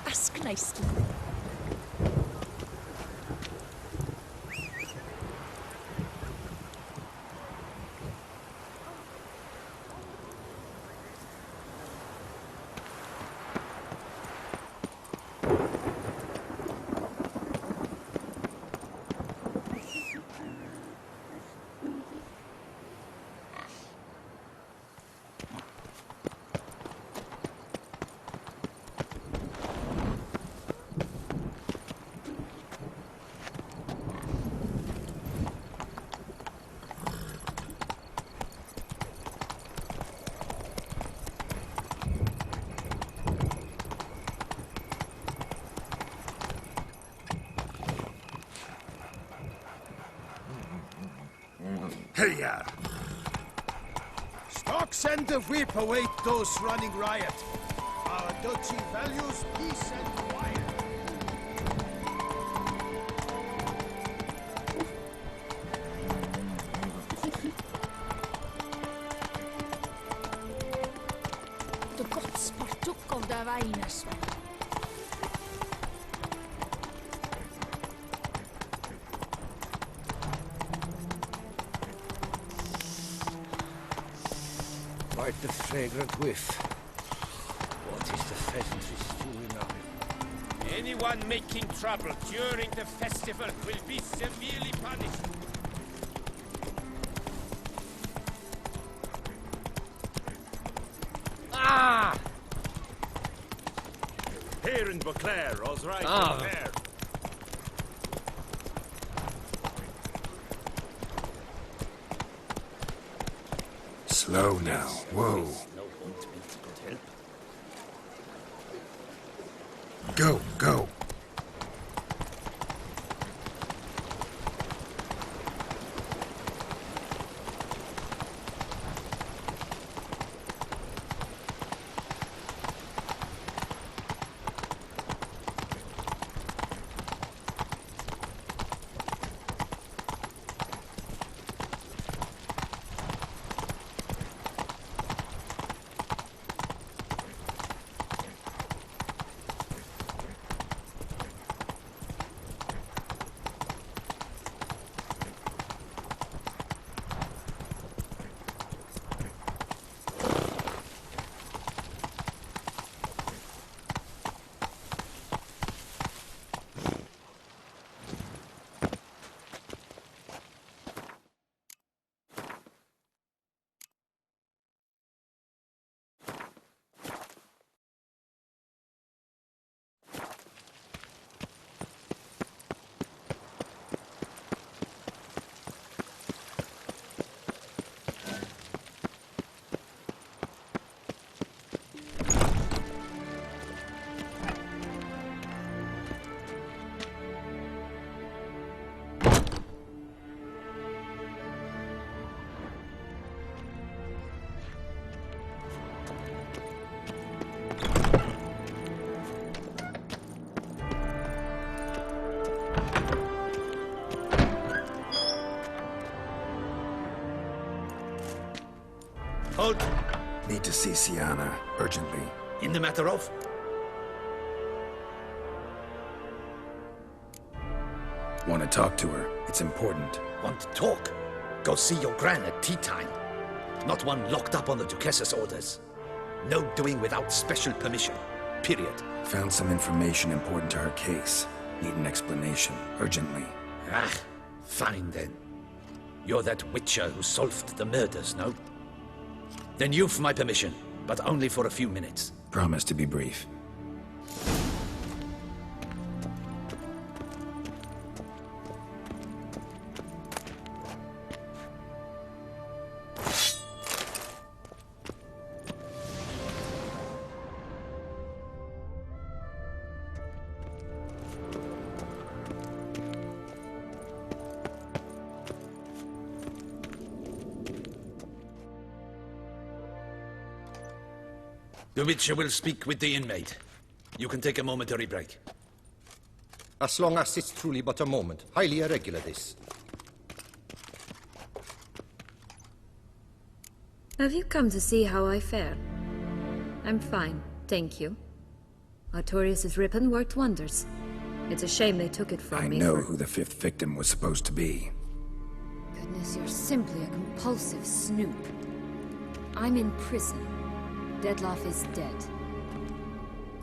Ask nicely. Hey-ya! Stocks and the whip await those running riot. Our duchy values peace and quiet. De gods partook of de wijnes. Quite the fragrant whiff. What is the pheasantry stew now? Anyone making trouble during the festival will be severely punished. Ah! Here in Beauclair, Osright Ah. and Fair. Slow now. Whoa. No ointment could help. Go, go. Hold. Need to see Sienna, urgently. In the matter of? Want to talk to her. It's important. Want to talk? Go see your gran at tea time. Not one locked up on the Duchess's orders. No doing without special permission. Period. Found some information important to her case. Need an explanation, urgently. Ah, fine then. You're that witcher who solved the murders, no? Then you've my permission, but only for a few minutes. Promise to be brief. The Witcher will speak with the inmate. You can take a momentary break. As long as it's truly but a moment. Highly irregular, this. Have you come to see how I fare? I'm fine, thank you. Artorius' ribbon worked wonders. It's a shame they took it from me. I know who the fifth victim was supposed to be. Goodness, you're simply a compulsive snoop. I'm in prison. Dettlaff is dead.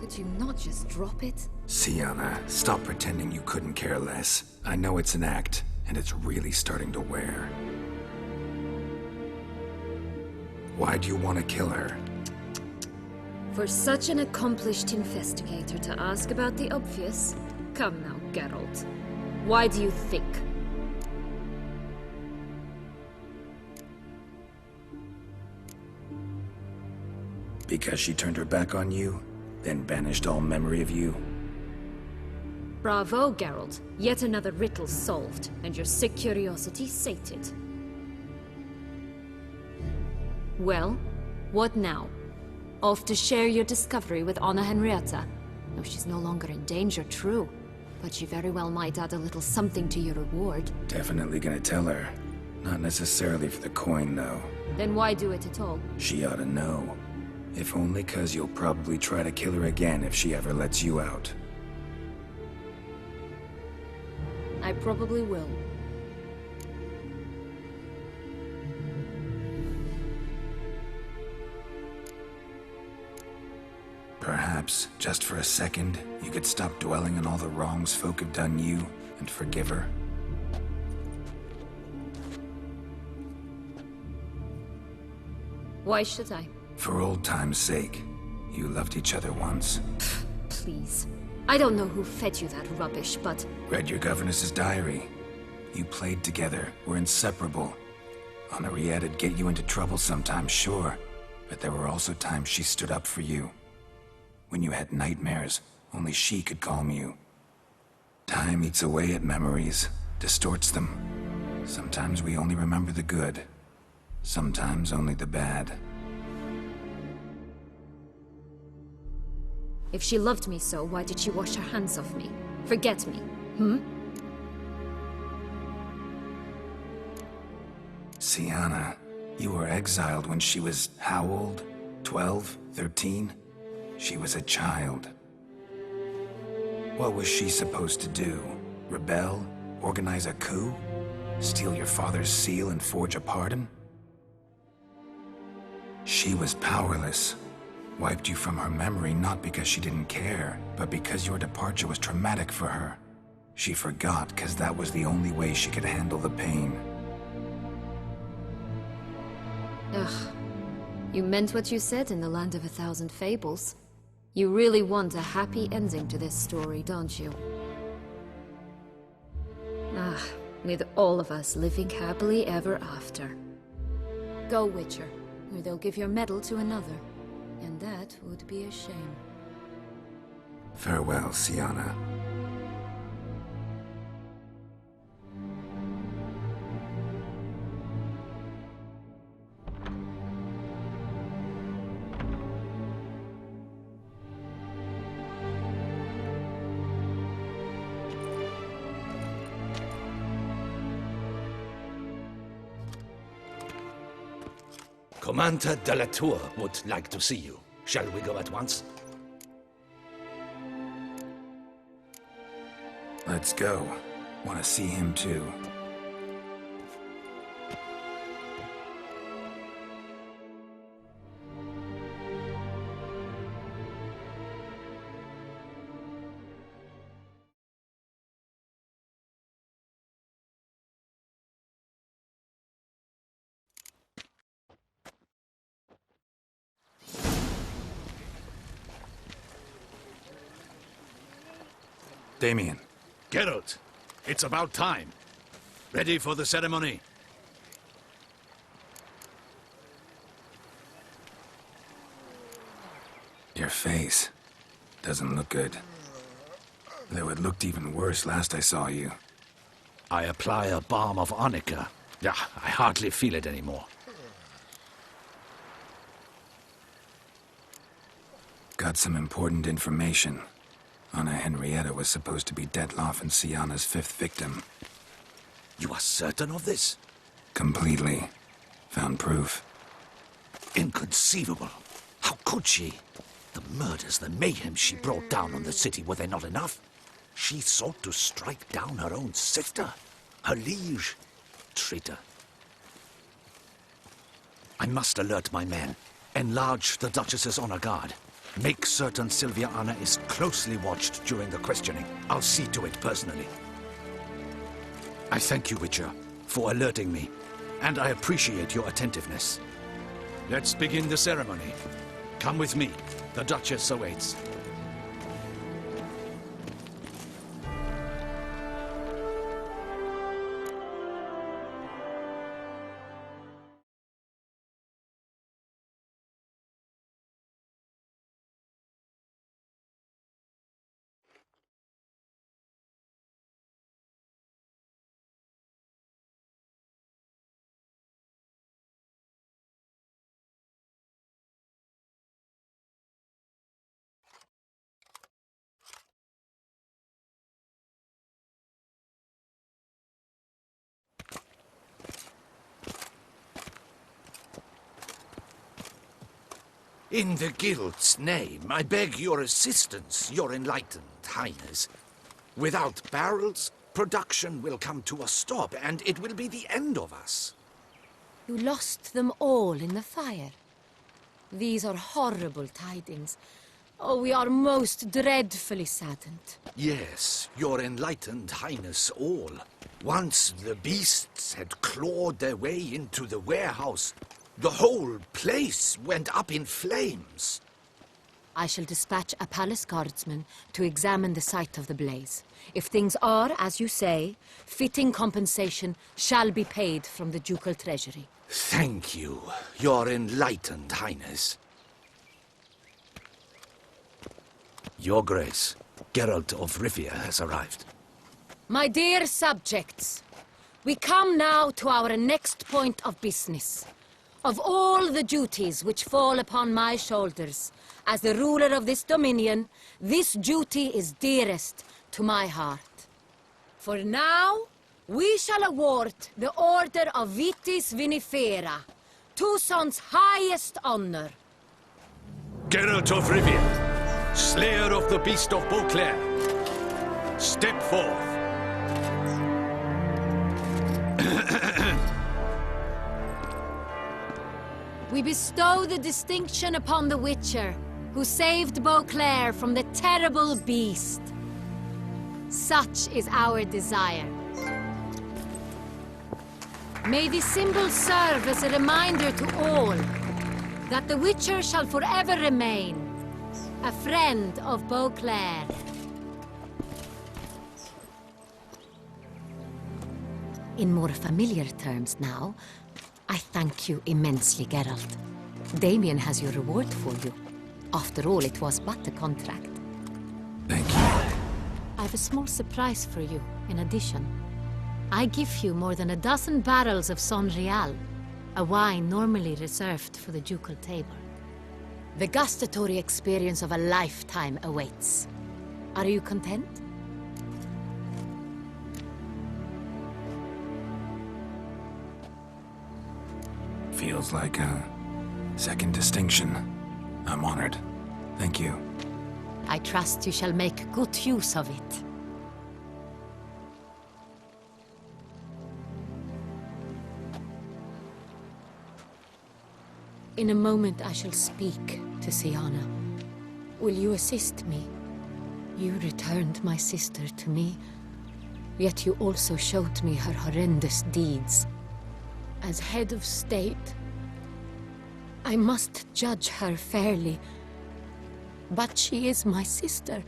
Could you not just drop it? Sienna, stop pretending you couldn't care less. I know it's an act, and it's really starting to wear. Why do you want to kill her? For such an accomplished investigator to ask about the obvious? Come now, Geralt. Why do you think? Because she turned her back on you, then banished all memory of you? Bravo, Geralt. Yet another riddle solved, and your sick curiosity sated. Well, what now? Off to share your discovery with Anna Henrietta? No, she's no longer in danger, true. But she very well might add a little something to your reward. Definitely gonna tell her. Not necessarily for the coin, though. Then why do it at all? She ought to know. If only 'cause you'll probably try to kill her again if she ever lets you out. I probably will. Perhaps, just for a second, you could stop dwelling on all the wrongs folk have done you and forgive her. Why should I? For old time's sake. You loved each other once. Please. I don't know who fed you that rubbish, but... Read your governess's diary. You played together, were inseparable. Henriette'd get you into trouble sometimes, sure. But there were also times she stood up for you. When you had nightmares, only she could calm you. Time eats away at memories, distorts them. Sometimes we only remember the good. Sometimes only the bad. If she loved me so, why did she wash her hands off me? Forget me, hmm? Sienna, you were exiled when she was how old? 12? 13? She was a child. What was she supposed to do? Rebel? Organize a coup? Steal your father's seal and forge a pardon? She was powerless. Wiped you from her memory not because she didn't care, but because your departure was traumatic for her. She forgot because that was the only way she could handle the pain. Ugh. You meant what you said in the Land of a Thousand Fables. You really want a happy ending to this story, don't you? Ah, with all of us living happily ever after. Go, Witcher, or they'll give your medal to another. And that would be a shame. Farewell, Sienna. Commander de la Tour would like to see you. Shall we go at once? Let's go. Want to see him too. Damien. Geralt, it's about time. Ready for the ceremony? Your face doesn't look good. Though it looked even worse last I saw you. I apply a balm of arnica. Yeah, I hardly feel it anymore. Got some important information. Anna Henrietta was supposed to be Dettlaff and Sienna's fifth victim. You are certain of this? Completely. Found proof. Inconceivable. How could she? The murders, the mayhem she brought down on the city, were they not enough? She sought to strike down her own sister, her liege. Traitor. I must alert my men. Enlarge the Duchess's honor guard. Make certain Sylvia Anna is closely watched during the questioning. I'll see to it personally. I thank you, Witcher, for alerting me, and I appreciate your attentiveness. Let's begin the ceremony. Come with me. The Duchess awaits. In the Guild's name, I beg your assistance, your enlightened highness. Without barrels, production will come to a stop, and it will be the end of us. You lost them all in the fire. These are horrible tidings. Oh, we are most dreadfully saddened. Yes, your enlightened highness all. Once the beasts had clawed their way into the warehouse, the whole place went up in flames. I shall dispatch a palace guardsman to examine the site of the blaze. If things are, as you say, fitting compensation shall be paid from the ducal treasury. Thank you, your enlightened highness. Your Grace, Geralt of Rivia has arrived. My dear subjects, we come now to our next point of business. Of all the duties which fall upon my shoulders, as the ruler of this dominion, this duty is dearest to my heart. For now, we shall award the Order of Vitis Vinifera, Tucson's highest honor. Geralt of Rivia, slayer of the beast of Beauclair, step forth. We bestow the distinction upon the Witcher, who saved Beauclair from the terrible beast. Such is our desire. May this symbol serve as a reminder to all that the Witcher shall forever remain a friend of Beauclair. In more familiar terms now, I thank you immensely, Geralt. Damien has your reward for you. After all, it was but a contract. Thank you. I have a small surprise for you, in addition. I give you more than a dozen barrels of Son Real, a wine normally reserved for the ducal table. The gustatory experience of a lifetime awaits. Are you content? Feels like a second distinction. I'm honored. Thank you. I trust you shall make good use of it. In a moment I shall speak to Siana. Will you assist me? You returned my sister to me, yet you also showed me her horrendous deeds. As head of state, I must judge her fairly. But she is my sister.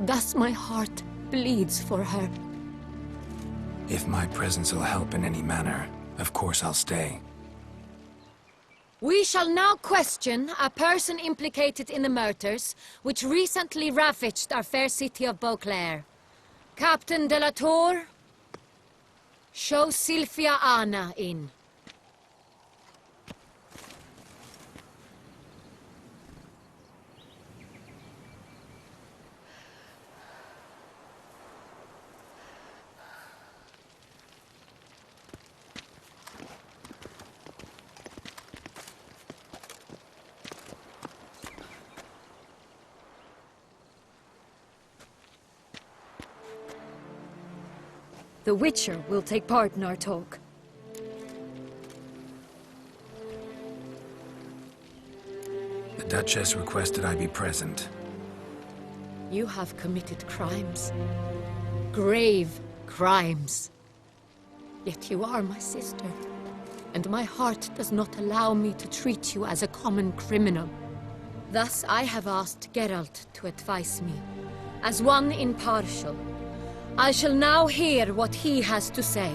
Thus my heart bleeds for her. If my presence will help in any manner, of course I'll stay. We shall now question a person implicated in the murders which recently ravaged our fair city of Beauclair. Captain de la Tour, show Sylvia Anna in. The Witcher will take part in our talk. The Duchess requested I be present. You have committed crimes. Grave crimes. Yet you are my sister, and my heart does not allow me to treat you as a common criminal. Thus I have asked Geralt to advise me, as one impartial. I shall now hear what he has to say.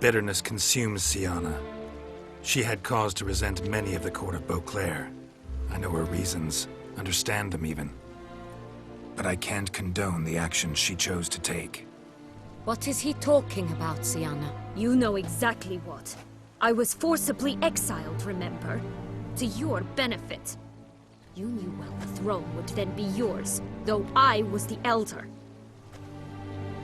Bitterness consumes Sienna. She had cause to resent many of the court of Beauclair. I know her reasons, understand them even. But I can't condone the actions she chose to take. What is he talking about, Sienna? You know exactly what. I was forcibly exiled, remember? To your benefit. You knew well the throne would then be yours, though I was the elder.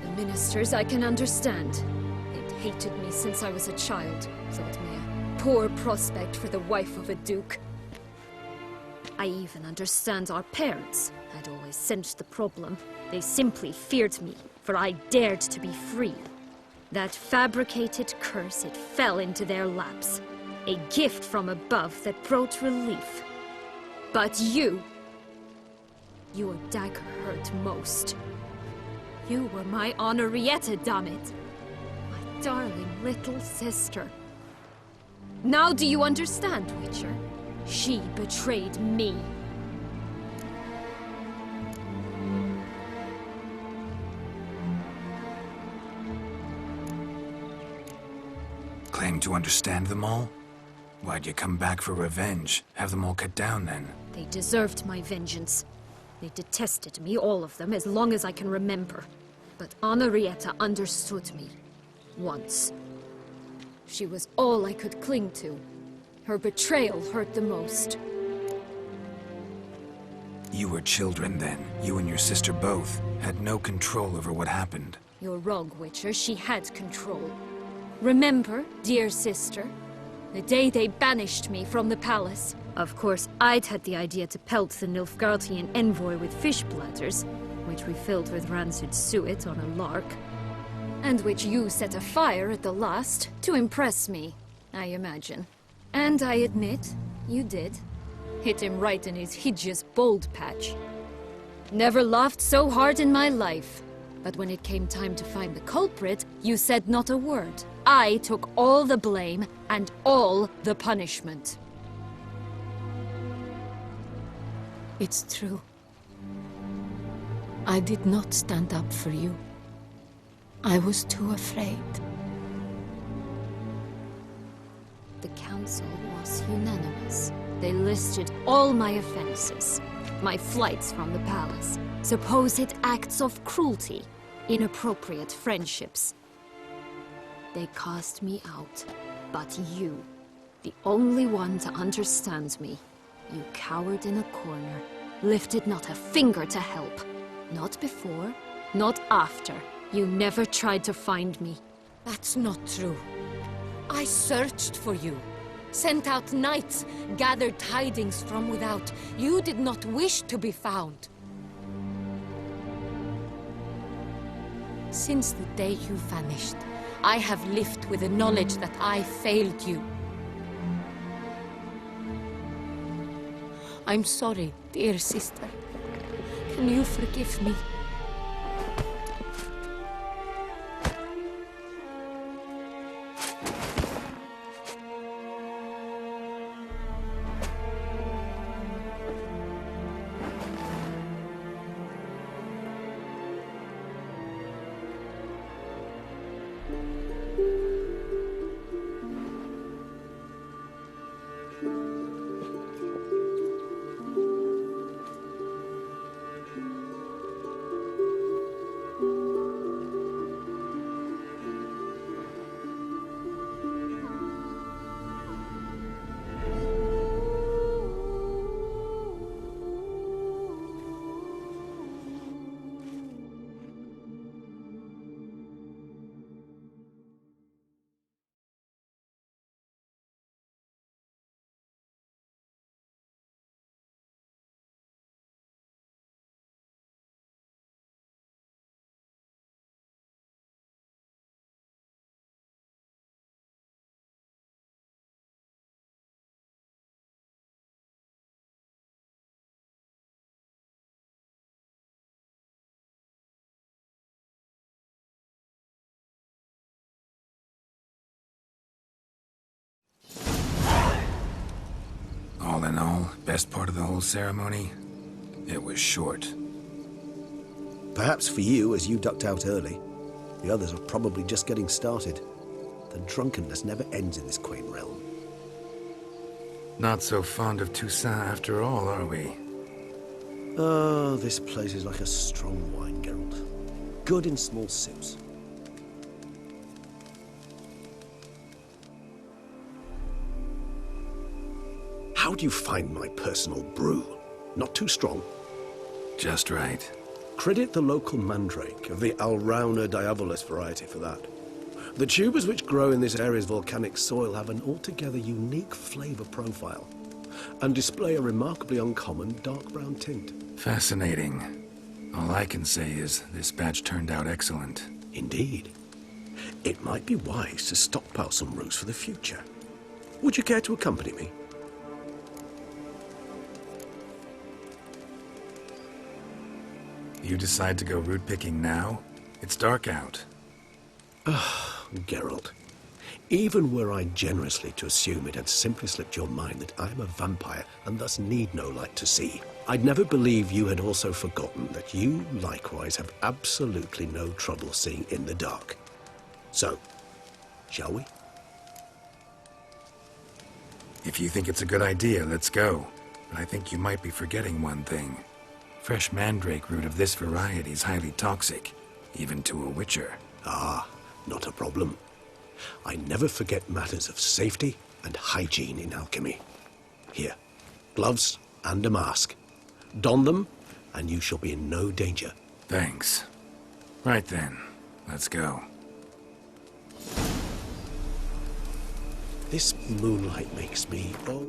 The ministers I can understand. They'd hated me since I was a child, thought me a poor prospect for the wife of a duke. I even understand our parents. I'd always sensed the problem. They simply feared me, for I dared to be free. That fabricated curse, it fell into their laps. A gift from above that brought relief. But you... your dagger hurt most. You were my Henrietta, dammit. My darling little sister. Now do you understand, Witcher? She betrayed me. Claim to understand them all? Why'd you come back for revenge? Have them all cut down, then? They deserved my vengeance. They detested me, all of them, as long as I can remember. But Henrietta understood me. Once. She was all I could cling to. Her betrayal hurt the most. You were children then. You and your sister both had no control over what happened. You're wrong, Witcher. She had control. Remember, dear sister? The day they banished me from the palace. Of course, I'd had the idea to pelt the Nilfgaardian envoy with fish bladders, which we filled with rancid suet on a lark. And which you set afire at the last, to impress me, I imagine. And I admit, you did. Hit him right in his hideous bald patch. Never laughed so hard in my life. But when it came time to find the culprit, you said not a word. I took all the blame and all the punishment. It's true. I did not stand up for you. I was too afraid. The council was unanimous. They listed all my offenses. My flights from the palace, supposed acts of cruelty, inappropriate friendships. They cast me out. But you, the only one to understand me, you cowered in a corner, lifted not a finger to help. Not before, not after. You never tried to find me. That's not true. I searched for you. Sent out knights, gathered tidings from without. You did not wish to be found. Since the day you vanished, I have lived with the knowledge that I failed you. I'm sorry, dear sister. Can you forgive me? in all, best part of the whole ceremony? It was short. Perhaps for you, as you ducked out early. The others are probably just getting started. The drunkenness never ends in this quaint realm. Not so fond of Toussaint after all, are we? Oh, this place is like a strong wine, Geralt. Good in small sips. How do you find my personal brew? Not too strong? Just right. Credit the local mandrake of the Alrauna diabolus variety for that. The tubers which grow in this area's volcanic soil have an altogether unique flavor profile and display a remarkably uncommon dark brown tint. Fascinating. All I can say is this batch turned out excellent. Indeed. It might be wise to stockpile some roots for the future. Would you care to accompany me? You decide to go root picking now? It's dark out. Geralt, even were I generously to assume it had simply slipped your mind that I am a vampire and thus need no light to see, I'd never believe you had also forgotten that you likewise have absolutely no trouble seeing in the dark. So, shall we? If you think it's a good idea, let's go. But I think you might be forgetting one thing. Fresh mandrake root of this variety is highly toxic, even to a witcher. Ah, not a problem. I never forget matters of safety and hygiene in alchemy. Here, gloves and a mask. Don them, and you shall be in no danger. Thanks. Right then, let's go. This moonlight makes me... oh...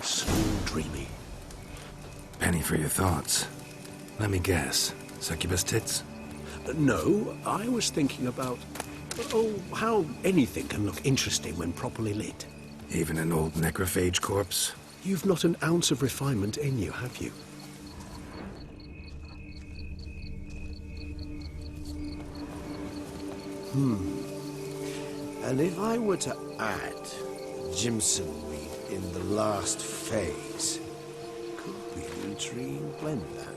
so dreamy. Penny for your thoughts. Let me guess. Succubus tits? No, I was thinking about... oh, how anything can look interesting when properly lit. Even an old necrophage corpse? You've not an ounce of refinement in you, have you? And if I were to add Jimson weed in the last phase, could be an intriguing blend, that.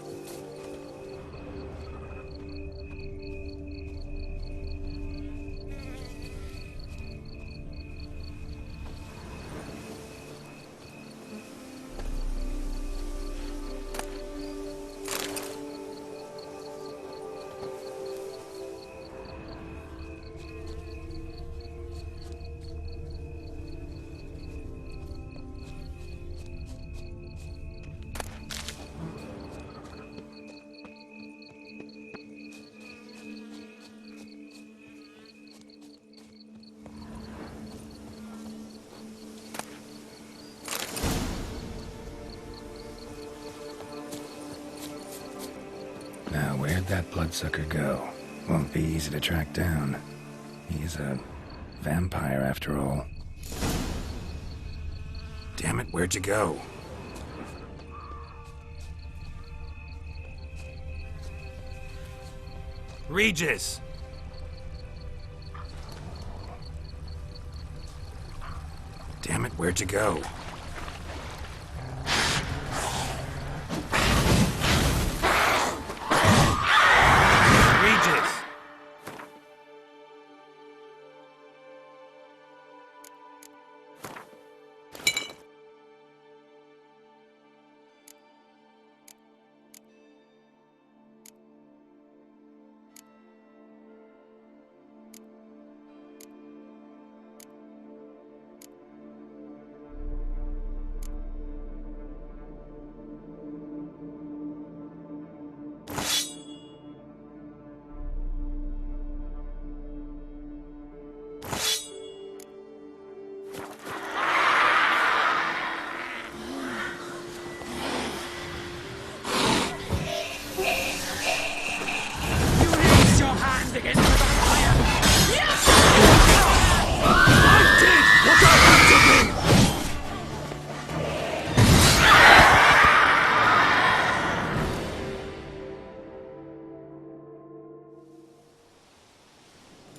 Now, where'd that bloodsucker go? Won't be easy to track down. He's a vampire after all. Damn it, where'd you go? Regis! Damn it, where'd you go? Regis!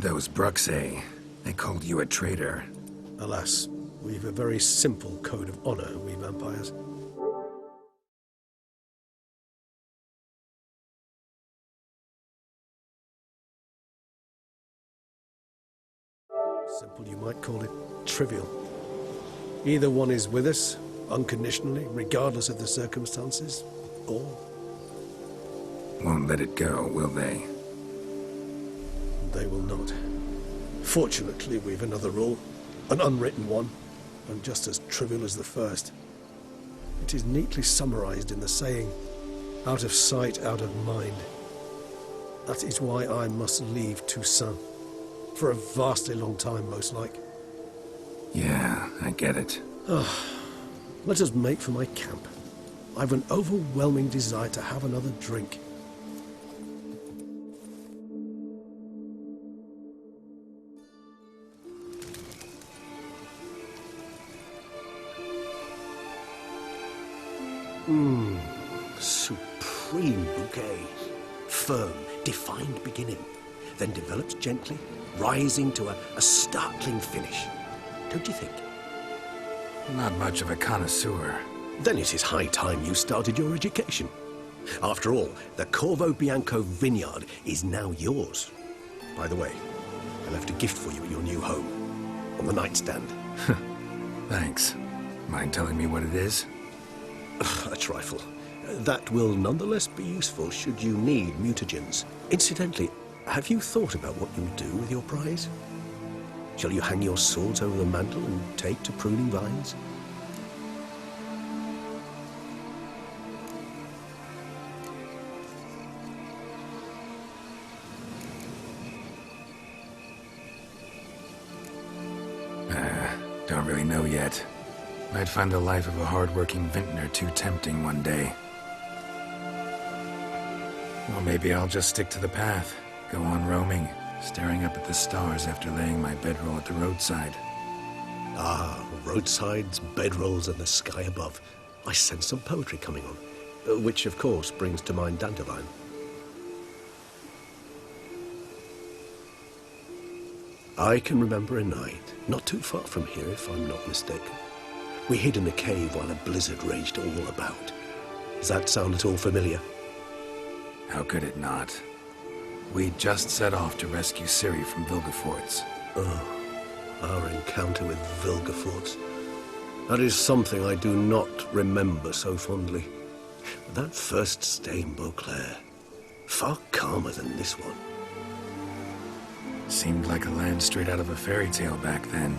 Those Bruxae, they called you a traitor. Alas, we've a very simple code of honor, we vampires. Simple, you might call it trivial. Either one is with us, unconditionally, regardless of the circumstances, or... Won't let it go, will they? They will not. Fortunately, we've another rule, an unwritten one, and just as trivial as the first. It is neatly summarized in the saying, out of sight, out of mind. That is why I must leave Toussaint. For a vastly long time, most like. Yeah, I get it. Let us make for my camp. I've an overwhelming desire to have another drink. Supreme bouquet. Firm, defined beginning, then develops gently, rising to a startling finish. Don't you think? Not much of a connoisseur. Then it is high time you started your education. After all, the Corvo Bianco vineyard is now yours. By the way, I left a gift for you at your new home, on the nightstand. Thanks. Mind telling me what it is? A trifle. That will nonetheless be useful should you need mutagens. Incidentally, have you thought about what you'll do with your prize? Shall you hang your swords over the mantle and take to pruning vines? Don't really know yet. Might find the life of a hard-working vintner too tempting one day. Or maybe I'll just stick to the path, go on roaming, staring up at the stars after laying my bedroll at the roadside. Ah, roadsides, bedrolls, and the sky above. I sense some poetry coming on, which of course brings to mind Dandelion. I can remember a night, not too far from here if I'm not mistaken. We hid in a cave while a blizzard raged all about. Does that sound at all familiar? How could it not? We just set off to rescue Ciri from Vilgefortz. Oh, our encounter with Vilgefortz. That is something I do not remember so fondly. That first stay in Beauclair, far calmer than this one. Seemed like a land straight out of a fairy tale back then.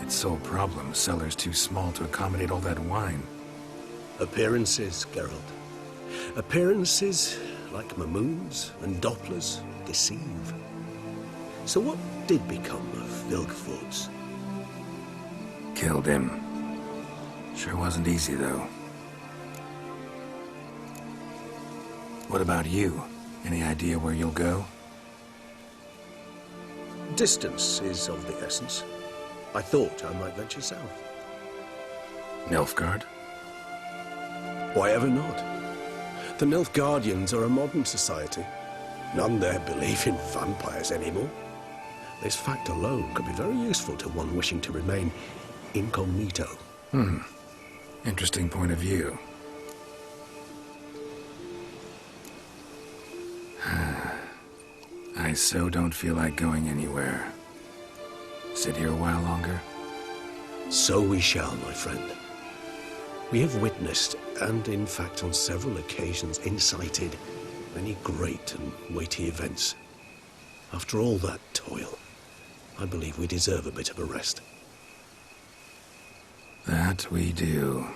Its sole problem, cellars too small to accommodate all that wine. Appearances, Geralt. Appearances, like Mamoons and Dopplers, deceive. So what did become of Vilgefortz? Killed him. Sure wasn't easy, though. What about you? Any idea where you'll go? Distance is of the essence. I thought I might venture south. Nilfgaard? Why ever not? The Nilfgaardians are a modern society. None there believe in vampires anymore. This fact alone could be very useful to one wishing to remain incognito. Interesting point of view. I so don't feel like going anywhere. Sit here a while longer? So we shall, my friend. We have witnessed, and in fact on several occasions incited, many great and weighty events. After all that toil, I believe we deserve a bit of a rest. That we do.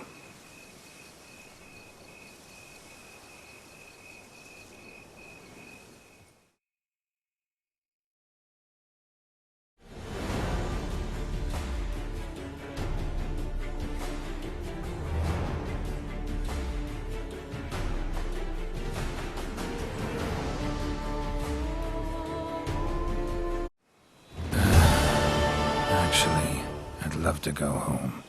Actually, I'd love to go home.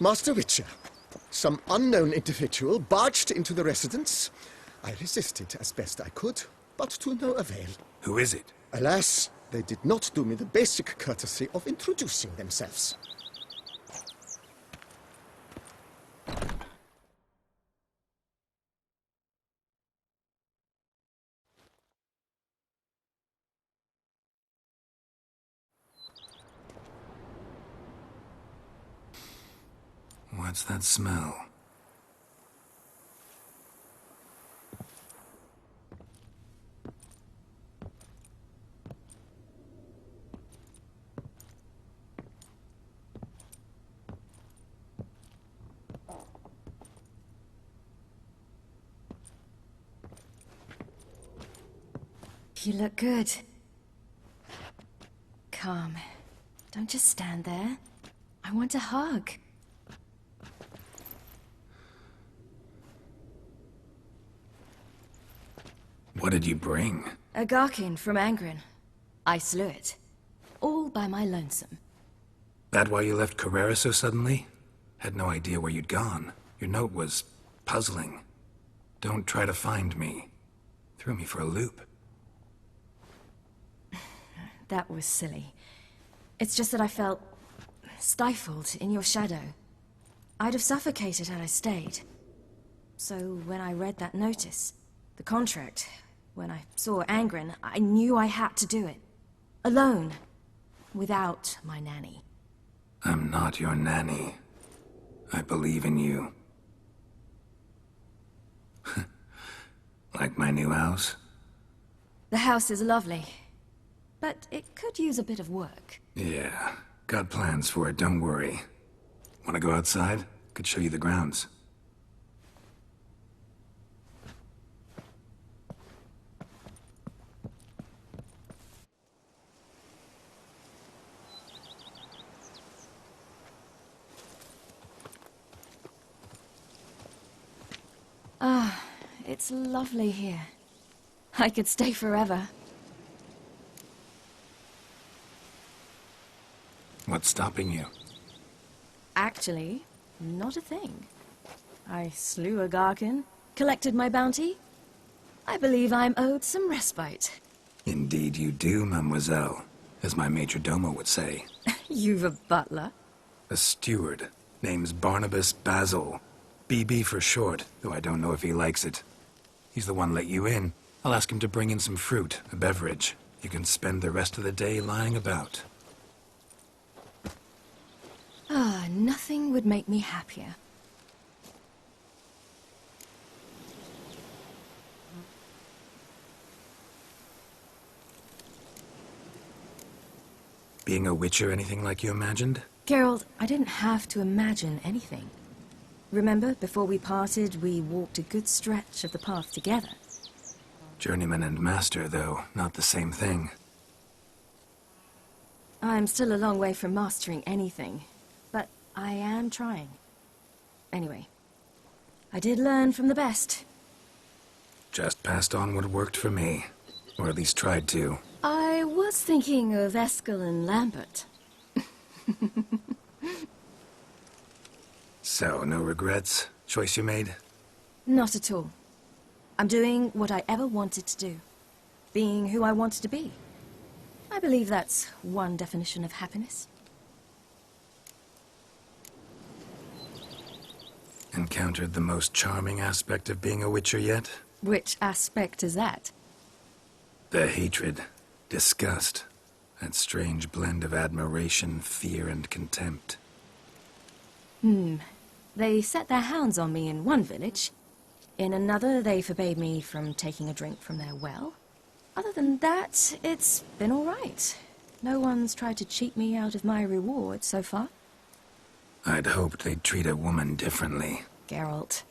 Master Witcher. Some unknown individual barged into the residence. I resisted as best I could, but to no avail. Who is it? Alas, they did not do me the basic courtesy of introducing themselves. What's that smell? You look good. Come. Don't just stand there. I want a hug. What did you bring? A Garkin from Angren. I slew it. All by my lonesome. That why you left Carrera so suddenly? Had no idea where you'd gone. Your note was puzzling. Don't try to find me. Threw me for a loop. That was silly. It's just that I felt stifled in your shadow. I'd have suffocated had I stayed. So when I read that notice, the contract, when I saw Angren, I knew I had to do it. Alone. Without my nanny. I'm not your nanny. I believe in you. Like my new house? The house is lovely, but it could use a bit of work. Yeah, got plans for it, don't worry. Wanna go outside? Could show you the grounds. Ah, it's lovely here. I could stay forever. What's stopping you? Actually, not a thing. I slew a Garkin, collected my bounty. I believe I'm owed some respite. Indeed you do, mademoiselle. As my major domo would say. You've a butler? A steward. Name's Barnabas Basil. BB for short, though I don't know if he likes it. He's the one let you in. I'll ask him to bring in some fruit, a beverage. You can spend the rest of the day lying about. Ah, nothing would make me happier. Being a witcher anything like you imagined? Geralt, I didn't have to imagine anything. Remember, before we parted, we walked a good stretch of the path together. Journeyman and master, though, not the same thing. I'm still a long way from mastering anything, but I am trying. Anyway, I did learn from the best. Just passed on what worked for me. Or at least tried to. I was thinking of Eskel and Lambert. So, no regrets? Choice you made? Not at all. I'm doing what I ever wanted to do. Being who I wanted to be. I believe that's one definition of happiness. Encountered the most charming aspect of being a witcher yet? Which aspect is that? The hatred, disgust, that strange blend of admiration, fear, and contempt. They set their hounds on me in one village. In another, they forbade me from taking a drink from their well. Other than that, it's been all right. No one's tried to cheat me out of my reward so far. I'd hoped they'd treat a woman differently. Geralt,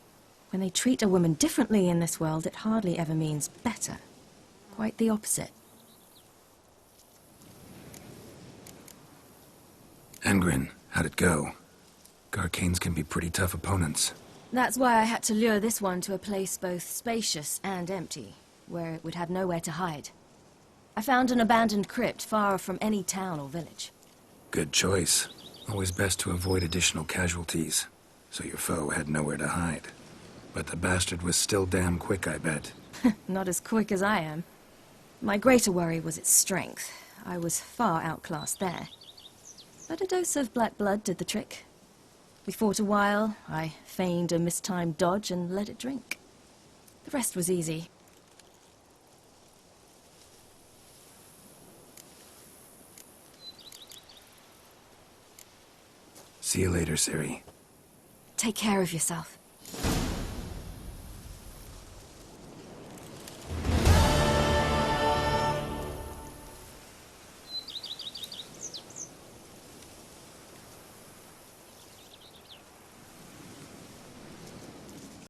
when they treat a woman differently in this world, it hardly ever means better. Quite the opposite. Angren, how'd it go? Garcanes can be pretty tough opponents. That's why I had to lure this one to a place both spacious and empty, where it would have nowhere to hide. I found an abandoned crypt far from any town or village. Good choice. Always best to avoid additional casualties, so your foe had nowhere to hide. But the bastard was still damn quick, I bet. Not as quick as I am. My greater worry was its strength. I was far outclassed there. But a dose of black blood did the trick. We fought a while, I feigned a mistimed dodge and let it drink. The rest was easy. See you later, Ciri. Take care of yourself.